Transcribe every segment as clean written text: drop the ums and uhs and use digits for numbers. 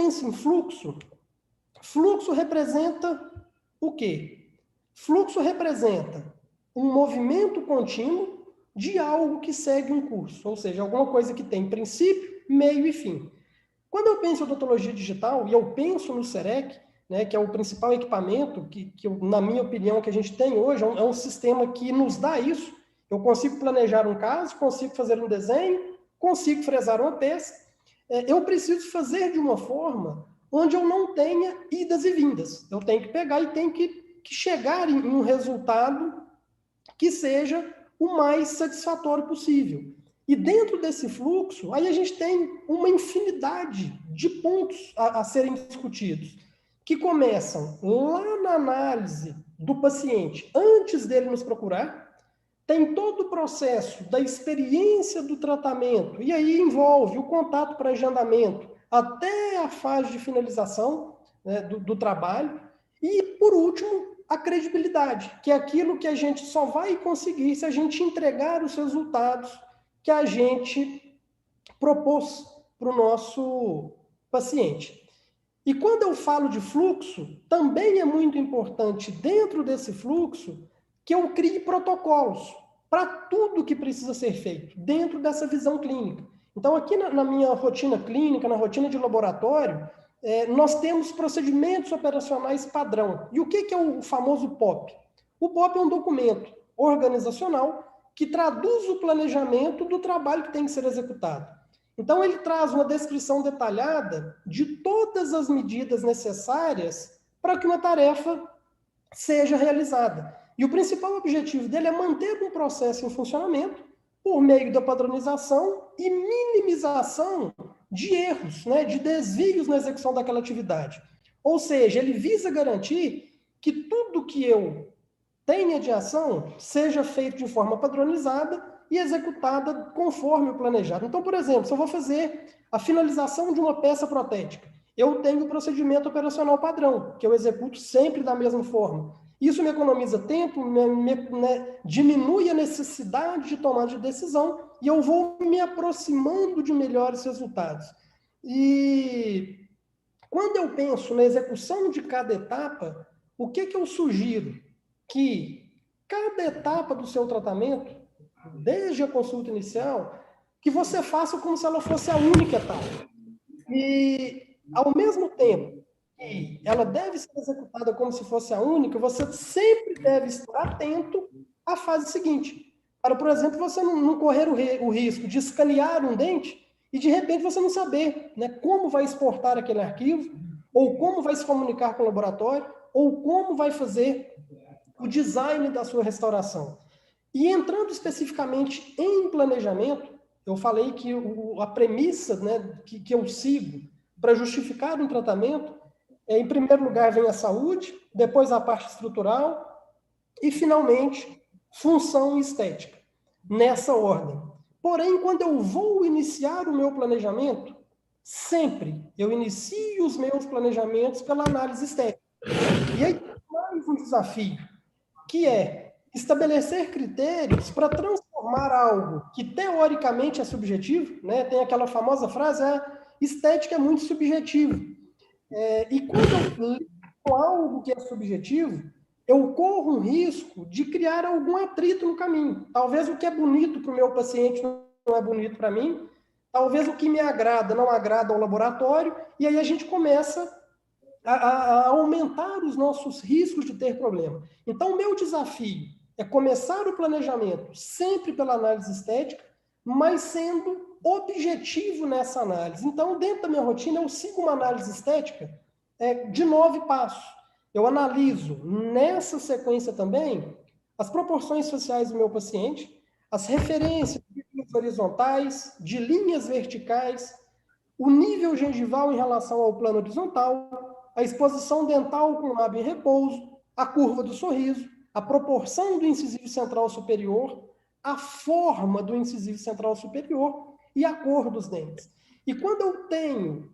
penso em fluxo, fluxo representa o quê? Fluxo representa um movimento contínuo de algo que segue um curso, ou seja, alguma coisa que tem princípio, meio e fim. Quando eu penso em odontologia digital, e eu penso no CEREC, né, que é o principal equipamento na minha opinião, que a gente tem hoje, é um sistema que nos dá isso. Eu consigo planejar um caso, consigo fazer um desenho, consigo fresar uma peça. Eu preciso fazer de uma forma onde eu não tenha idas e vindas. Eu tenho que pegar e tenho que chegar em um resultado que seja o mais satisfatório possível. E dentro desse fluxo, aí a gente tem uma infinidade de pontos a serem discutidos, que começam lá na análise do paciente, antes dele nos procurar, tem todo o processo da experiência do tratamento, e aí envolve o contato para agendamento, até a fase de finalização, né, do trabalho, e, por último, a credibilidade, que é aquilo que a gente só vai conseguir se a gente entregar os resultados que a gente propôs para o nosso paciente. E quando eu falo de fluxo, também é muito importante, dentro desse fluxo, que eu crie protocolos para tudo que precisa ser feito, dentro dessa visão clínica. Então, aqui na minha rotina clínica, na rotina de laboratório, nós temos procedimentos operacionais padrão. E o que é o famoso POP? O POP é um documento organizacional que traduz o planejamento do trabalho que tem que ser executado. Então, ele traz uma descrição detalhada de todas as medidas necessárias para que uma tarefa seja realizada. E o principal objetivo dele é manter um processo em funcionamento por meio da padronização e minimização de erros, né, de desvios na execução daquela atividade. Ou seja, ele visa garantir que tudo que eu tenha de ação seja feito de forma padronizada e executada conforme o planejado. Então, por exemplo, se eu vou fazer a finalização de uma peça protética, eu tenho o procedimento operacional padrão, que eu executo sempre da mesma forma. Isso me economiza tempo, diminui a necessidade de tomada de decisão e eu vou me aproximando de melhores resultados. E quando eu penso na execução de cada etapa, o que eu sugiro? Que cada etapa do seu tratamento, desde a consulta inicial, que você faça como se ela fosse a única etapa. E, ao mesmo tempo que ela deve ser executada como se fosse a única, você sempre deve estar atento à fase seguinte. Para, por exemplo, você não correr o risco de escanear um dente e, de repente, você não saber, né, como vai exportar aquele arquivo, ou como vai se comunicar com o laboratório, ou como vai fazer o design da sua restauração. E entrando especificamente em planejamento, eu falei que a premissa, né, que eu sigo para justificar um tratamento em primeiro lugar, vem a saúde, depois a parte estrutural e, finalmente, função e estética, nessa ordem. Porém, quando eu vou iniciar o meu planejamento, sempre eu inicio os meus planejamentos pela análise estética. E aí, mais um desafio, que é estabelecer critérios para transformar algo que teoricamente é subjetivo, né? Tem aquela famosa frase, estética é muito subjetivo. E quando eu ligo algo que é subjetivo, eu corro um risco de criar algum atrito no caminho. Talvez o que é bonito para o meu paciente não é bonito para mim, talvez o que me agrada não agrada ao laboratório, e aí a gente começa a aumentar os nossos riscos de ter problema. Então, o meu desafio é começar o planejamento sempre pela análise estética, mas sendo objetivo nessa análise. Então, dentro da minha rotina, eu sigo uma análise estética de 9 passos. Eu analiso nessa sequência também as proporções faciais do meu paciente, as referências de linhas horizontais, de linhas verticais, o nível gengival em relação ao plano horizontal, a exposição dental com o lábio em repouso, a curva do sorriso, a proporção do incisivo central superior, a forma do incisivo central superior e a cor dos dentes. E quando eu tenho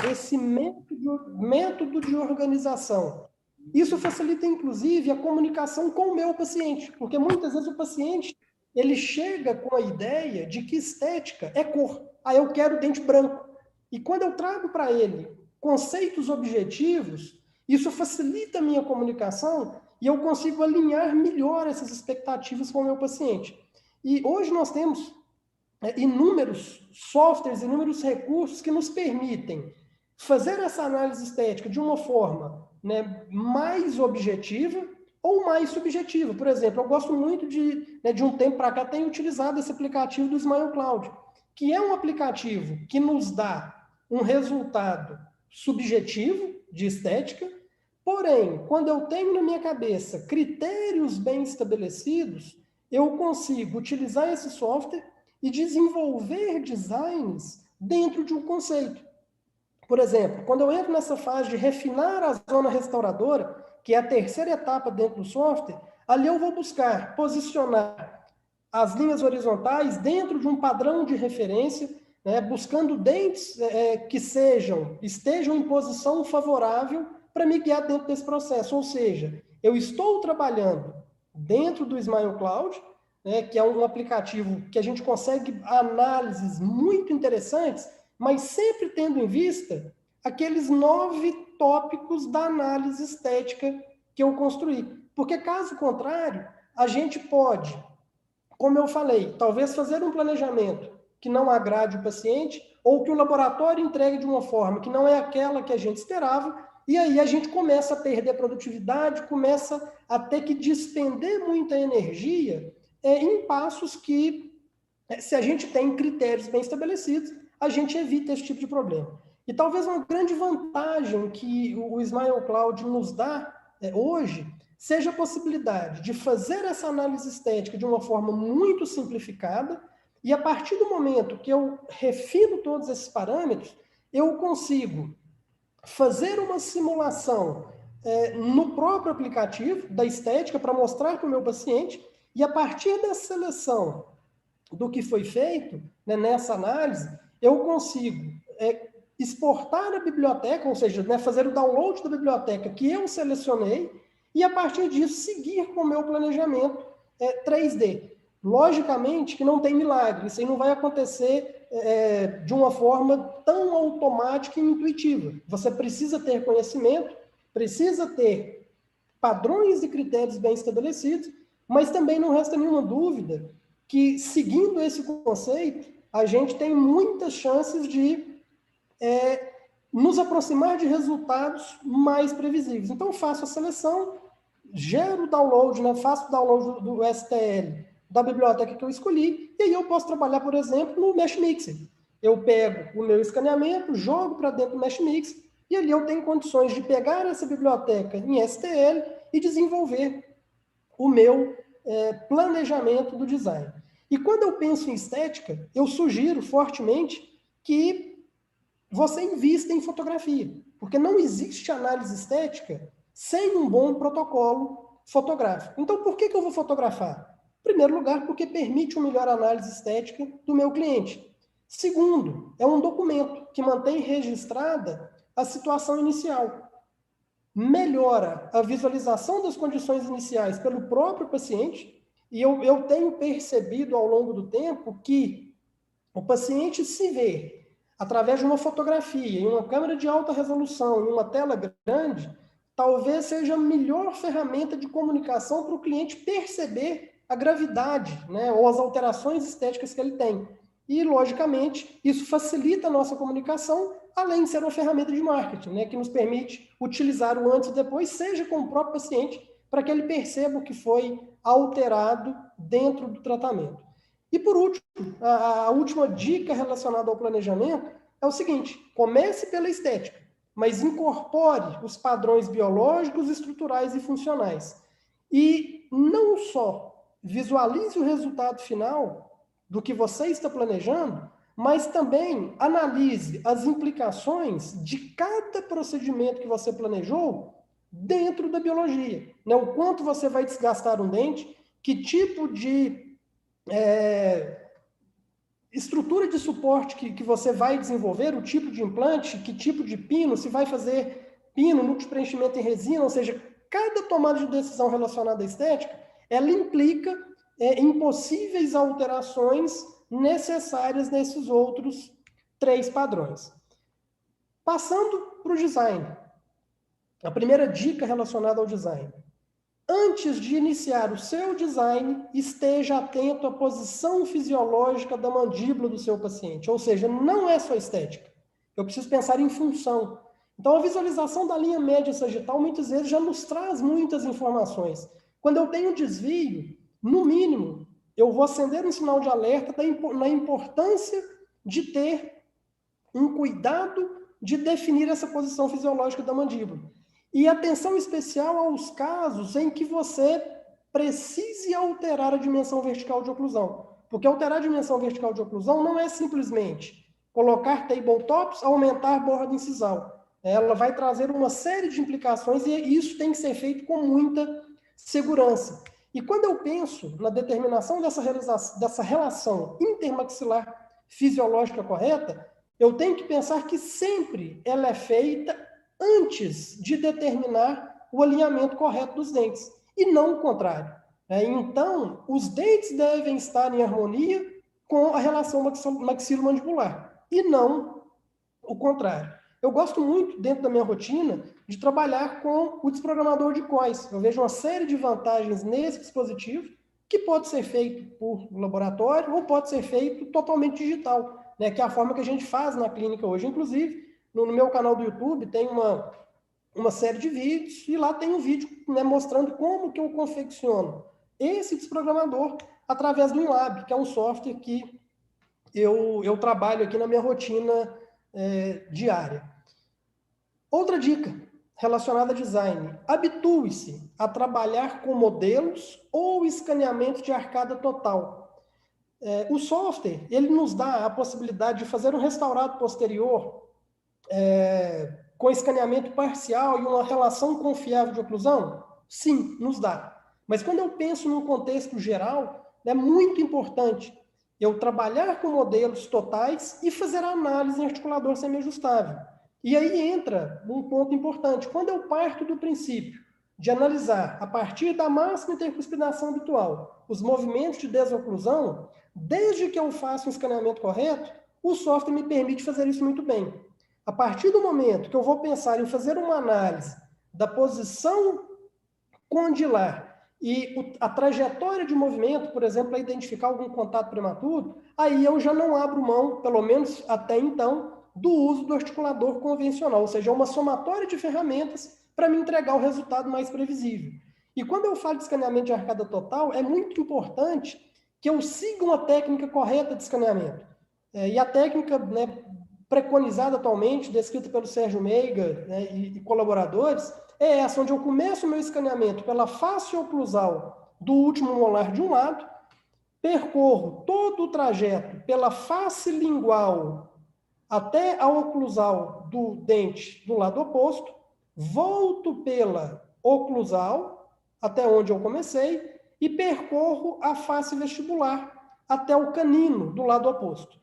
esse método de organização, isso facilita, inclusive, a comunicação com o meu paciente, porque muitas vezes o paciente ele chega com a ideia de que estética é cor. Eu quero dente branco. E quando eu trago para ele conceitos objetivos, isso facilita a minha comunicação e eu consigo alinhar melhor essas expectativas com o meu paciente. E hoje nós temos inúmeros softwares, inúmeros recursos que nos permitem fazer essa análise estética de uma forma, né, mais objetiva ou mais subjetiva. Por exemplo, eu gosto muito de um tempo para cá, tenho utilizado esse aplicativo do Smile Cloud, que é um aplicativo que nos dá um resultado subjetivo de estética, porém, quando eu tenho na minha cabeça critérios bem estabelecidos, eu consigo utilizar esse software e desenvolver designs dentro de um conceito. Por exemplo, quando eu entro nessa fase de refinar a zona restauradora, que é a terceira etapa dentro do software, ali eu vou buscar posicionar as linhas horizontais dentro de um padrão de referência, né, buscando dentes que estejam em posição favorável para me guiar dentro desse processo. Ou seja, eu estou trabalhando dentro do Smile Cloud, né, que é um aplicativo que a gente consegue análises muito interessantes, mas sempre tendo em vista aqueles 9 tópicos da análise estética que eu construí. Porque, caso contrário, a gente pode, como eu falei, talvez fazer um planejamento que não agrade o paciente ou que o laboratório entregue de uma forma que não é aquela que a gente esperava, e aí a gente começa a perder produtividade, começa a ter que despender muita energia em passos que, se a gente tem critérios bem estabelecidos, a gente evita esse tipo de problema. E talvez uma grande vantagem que o Smile Cloud nos dá hoje seja a possibilidade de fazer essa análise estética de uma forma muito simplificada, e a partir do momento que eu refino todos esses parâmetros, eu consigo fazer uma simulação no próprio aplicativo da estética para mostrar para o meu paciente, e a partir da seleção do que foi feito, né, nessa análise, eu consigo exportar a biblioteca, ou seja, né, fazer o download da biblioteca que eu selecionei, e a partir disso seguir com o meu planejamento 3D. Logicamente que não tem milagre, isso aí não vai acontecer de uma forma tão automática e intuitiva. Você precisa ter conhecimento, precisa ter padrões e critérios bem estabelecidos, mas também não resta nenhuma dúvida que, seguindo esse conceito, a gente tem muitas chances de nos aproximar de resultados mais previsíveis. Então, faço a seleção, gero o download, né, faço o download do STL da biblioteca que eu escolhi, e aí eu posso trabalhar, por exemplo, no Mesh Mixer. Eu pego o meu escaneamento, jogo para dentro do Mesh Mixer, e ali eu tenho condições de pegar essa biblioteca em STL e desenvolver o meu planejamento do design. E quando eu penso em estética, eu sugiro fortemente que você invista em fotografia, porque não existe análise estética sem um bom protocolo fotográfico. Então, por que eu vou fotografar? Em primeiro lugar, porque permite uma melhor análise estética do meu cliente. Segundo, é um documento que mantém registrada a situação inicial. Melhora a visualização das condições iniciais pelo próprio paciente, e eu tenho percebido ao longo do tempo que o paciente se vê através de uma fotografia, em uma câmera de alta resolução, em uma tela grande, talvez seja a melhor ferramenta de comunicação para o cliente perceber a gravidade, né, ou as alterações estéticas que ele tem. E, logicamente, isso facilita a nossa comunicação, além de ser uma ferramenta de marketing, né, que nos permite utilizar o antes e depois, seja com o próprio paciente, para que ele perceba o que foi alterado dentro do tratamento. E, por último, a última dica relacionada ao planejamento é o seguinte: comece pela estética, mas incorpore os padrões biológicos, estruturais e funcionais. E não só visualize o resultado final do que você está planejando, mas também analise as implicações de cada procedimento que você planejou dentro da biologia. Né? O quanto você vai desgastar um dente, que tipo de estrutura de suporte que você vai desenvolver, o tipo de implante, que tipo de pino, se vai fazer pino, núcleo de preenchimento em resina, ou seja, cada tomada de decisão relacionada à estética, ela implica em possíveis alterações necessárias nesses outros 3 padrões. Passando para o design. A primeira dica relacionada ao design. Antes de iniciar o seu design, esteja atento à posição fisiológica da mandíbula do seu paciente. Ou seja, não é só estética. Eu preciso pensar em função. Então, a visualização da linha média sagital, muitas vezes, já nos traz muitas informações. Quando eu tenho desvio, no mínimo, eu vou acender um sinal de alerta na importância de ter um cuidado de definir essa posição fisiológica da mandíbula. E atenção especial aos casos em que você precise alterar a dimensão vertical de oclusão. Porque alterar a dimensão vertical de oclusão não é simplesmente colocar tabletops, aumentar a borda incisal. Ela vai trazer uma série de implicações e isso tem que ser feito com muita segurança. E quando eu penso na determinação dessa relação intermaxilar fisiológica correta, eu tenho que pensar que sempre ela é feita antes de determinar o alinhamento correto dos dentes, e não o contrário. Então, os dentes devem estar em harmonia com a relação maxilomandibular, e não o contrário. Eu gosto muito, dentro da minha rotina, de trabalhar com o desprogramador de COIs. Eu vejo uma série de vantagens nesse dispositivo, que pode ser feito por laboratório ou pode ser feito totalmente digital, né, que é a forma que a gente faz na clínica hoje. Inclusive, no meu canal do YouTube tem uma série de vídeos e lá tem um vídeo, né, mostrando como que eu confecciono esse desprogramador através do Inlab, que é um software que eu trabalho aqui na minha rotina diária. Outra dica relacionada a design: habitue-se a trabalhar com modelos ou escaneamento de arcada total. O software, ele nos dá a possibilidade de fazer um restaurado posterior com escaneamento parcial e uma relação confiável de oclusão? Sim, nos dá. Mas quando eu penso num contexto geral, é muito importante eu trabalhar com modelos totais e fazer a análise em articulador semiajustável. E aí entra um ponto importante. Quando eu parto do princípio de analisar, a partir da máxima intercuspinação habitual, os movimentos de desoclusão, desde que eu faça um escaneamento correto, o software me permite fazer isso muito bem. A partir do momento que eu vou pensar em fazer uma análise da posição condilar e a trajetória de movimento, por exemplo, para identificar algum contato prematuro, aí eu já não abro mão, pelo menos até então, do uso do articulador convencional, ou seja, uma somatória de ferramentas para me entregar o resultado mais previsível. E quando eu falo de escaneamento de arcada total, é muito importante que eu siga uma técnica correta de escaneamento. E a técnica, né, preconizada atualmente, descrita pelo Sérgio Meiga, né, e colaboradores, é essa, onde eu começo o meu escaneamento pela face oclusal do último molar de um lado, percorro todo o trajeto pela face lingual até a oclusal do dente do lado oposto, volto pela oclusal até onde eu comecei e percorro a face vestibular até o canino do lado oposto.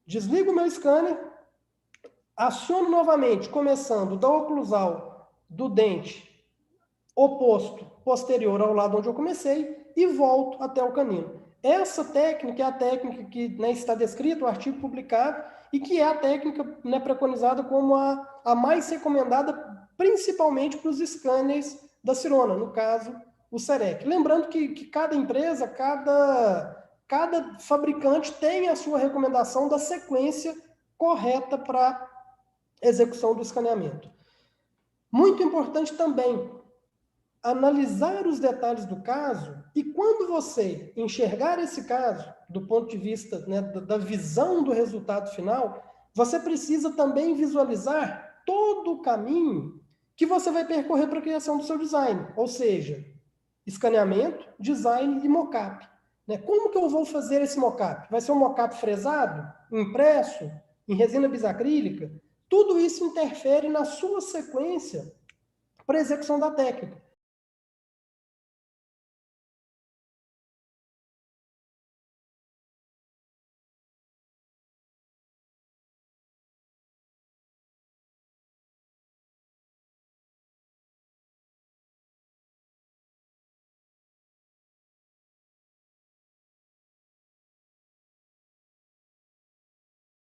Desligo o meu scanner, aciono novamente, começando da oclusal do dente oposto, posterior ao lado onde eu comecei, e volto até o canino. Essa técnica é a técnica que, né, está descrita no artigo publicado e que é a técnica, né, preconizada como a mais recomendada, principalmente para os scanners da Sirona, no caso, o Serec. Lembrando que cada empresa, cada fabricante tem a sua recomendação da sequência correta para execução do escaneamento. Muito importante também analisar os detalhes do caso, e quando você enxergar esse caso do ponto de vista, né, da visão do resultado final, você precisa também visualizar todo o caminho que você vai percorrer para a criação do seu design, ou seja, escaneamento, design e mockup. Né? Como que eu vou fazer esse mockup? Vai ser um mockup fresado, impresso, em resina bisacrílica? Tudo isso interfere na sua sequência para a execução da técnica.